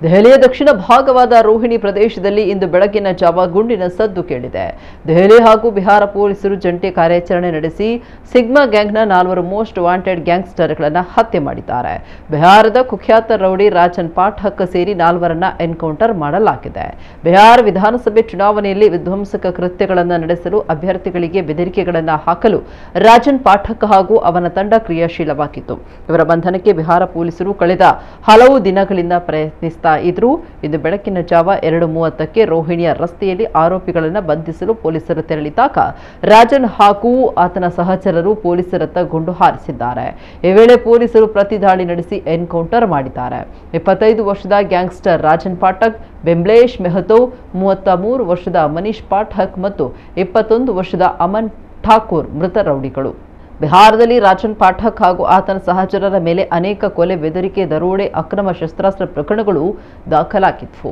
ದೆಹಲಿಯ ದಕ್ಷಿಣ ಭಾಗವಾದ ರೋಹಿಣಿ ಪ್ರದೇಶದಲ್ಲಿ ಇಂದು ಬೆಳಗಿನ ಜಾವ ಗುಂಡಿನ ಸದ್ದು ಕೇಳಿದೆ. ದೆಹಲಿ ಹಾಗೂ ಬಿಹಾರ ಪೊಲೀಸರು ಜಂಟಿ ಕಾರ್ಯಾಚರಣೆ ನಡೆಸಿ ಸಿಗ್ಮಾ ಗ್ಯಾಂಗ್ನ 4 ಮೋಸ್ಟ್ ವಾಂಟೆಡ್ ಗ್ಯಾಂಗ್ಸ್ಟರ್ಗಳನ್ನು ಹತ್ಯೆ ಮಾಡಿದ್ದಾರೆ. ಬಿಹಾರದ ಕುಖ್ಯಾತ ರೌಡಿ ರಾಜನ್ ಪಾಠಕ್ ಸೇರಿ 4ರನ್ನ ಎನ್ಕೌಂಟರ್ ಮಾಡಲಾಗಿದೆ. ಬಿಹಾರ ವಿಧಾನಸಭೆ ಚುನಾವಣೆಯಲ್ಲಿ ವಿಧ್ವಂಸಕ ಕೃತ್ಯಗಳನ್ನು ನಡೆಸಲು ಅಭ್ಯರ್ಥಿಗಳಿಗೆ ಬೆದರಿಕೆಗಳನ್ನು ಹಾಕಲು ರಾಜನ್ ಪಾಠಕ್ ಹಾಗೂ ಅವನ ತಂಡ ಕ್ರಿಯಾಶೀಲವಾಗಿತ್ತು. ಇವರ ಬಂಧನಕ್ಕೆ ಬಿಹಾರ ಪೊಲೀಸರು ಕಳೆದ ಹಲವು ದಿನಗಳಿಂದ ಪ್ರಯತ್ನಿಸುತ್ತಿದ್ದಾರೆ. ಇಂದು ಬೆಳಕಿನ ಜಾವ 2:30ಕ್ಕೆ ರೋಹಿಣಿಯ ರಸ್ತೆಯಲ್ಲಿ ಆರೋಪಿಗಳನ್ನು ಬಂಧಿಸಲು ಪೊಲೀಸರು ತೆರಳಿದಾಗ ರಾಜನ್ ಹಾಗೂ ಆತನ ಸಹಚರರು ಪೊಲೀಸರತ್ತ ಗುಂಡು ಹಾರಿಸಿದ್ದಾರೆ. ಈ ವೇಳೆ ಪೊಲೀಸರು ಪ್ರತಿದಾಳಿ ನಡೆಸಿ ಎನ್ಕೌಂಟರ್ ಮಾಡಿದ್ದಾರೆ. 25 ವರ್ಷದ ಗ್ಯಾಂಗ್ಸ್ಟರ್ ರಾಜನ್ ಪಾಠಕ್, ಬಿಮ್ಲೇಶ್ ಮೆಹತೋ, 33 ವರ್ಷದ ಮನೀಶ್ ಪಾಠಕ್ ಮತ್ತು 21 ವರ್ಷದ ಅಮನ್ ಠಾಕೂರ್ ಮೃತ ರೌಡಿಗಳು. ಬಿಹಾರದಲ್ಲಿ ರಾಜನ್ ಪಾಠಕ್ ಹಾಗೂ ಆತನ ಸಹಚರರ ಮೇಲೆ ಅನೇಕ ಕೊಲೆ, ಬೆದರಿಕೆ, ದರೋಡೆ, ಅಕ್ರಮ ಶಸ್ತ್ರಾಸ್ತ್ರ ಪ್ರಕರಣಗಳು ದಾಖಲಾಗಿದ್ವು.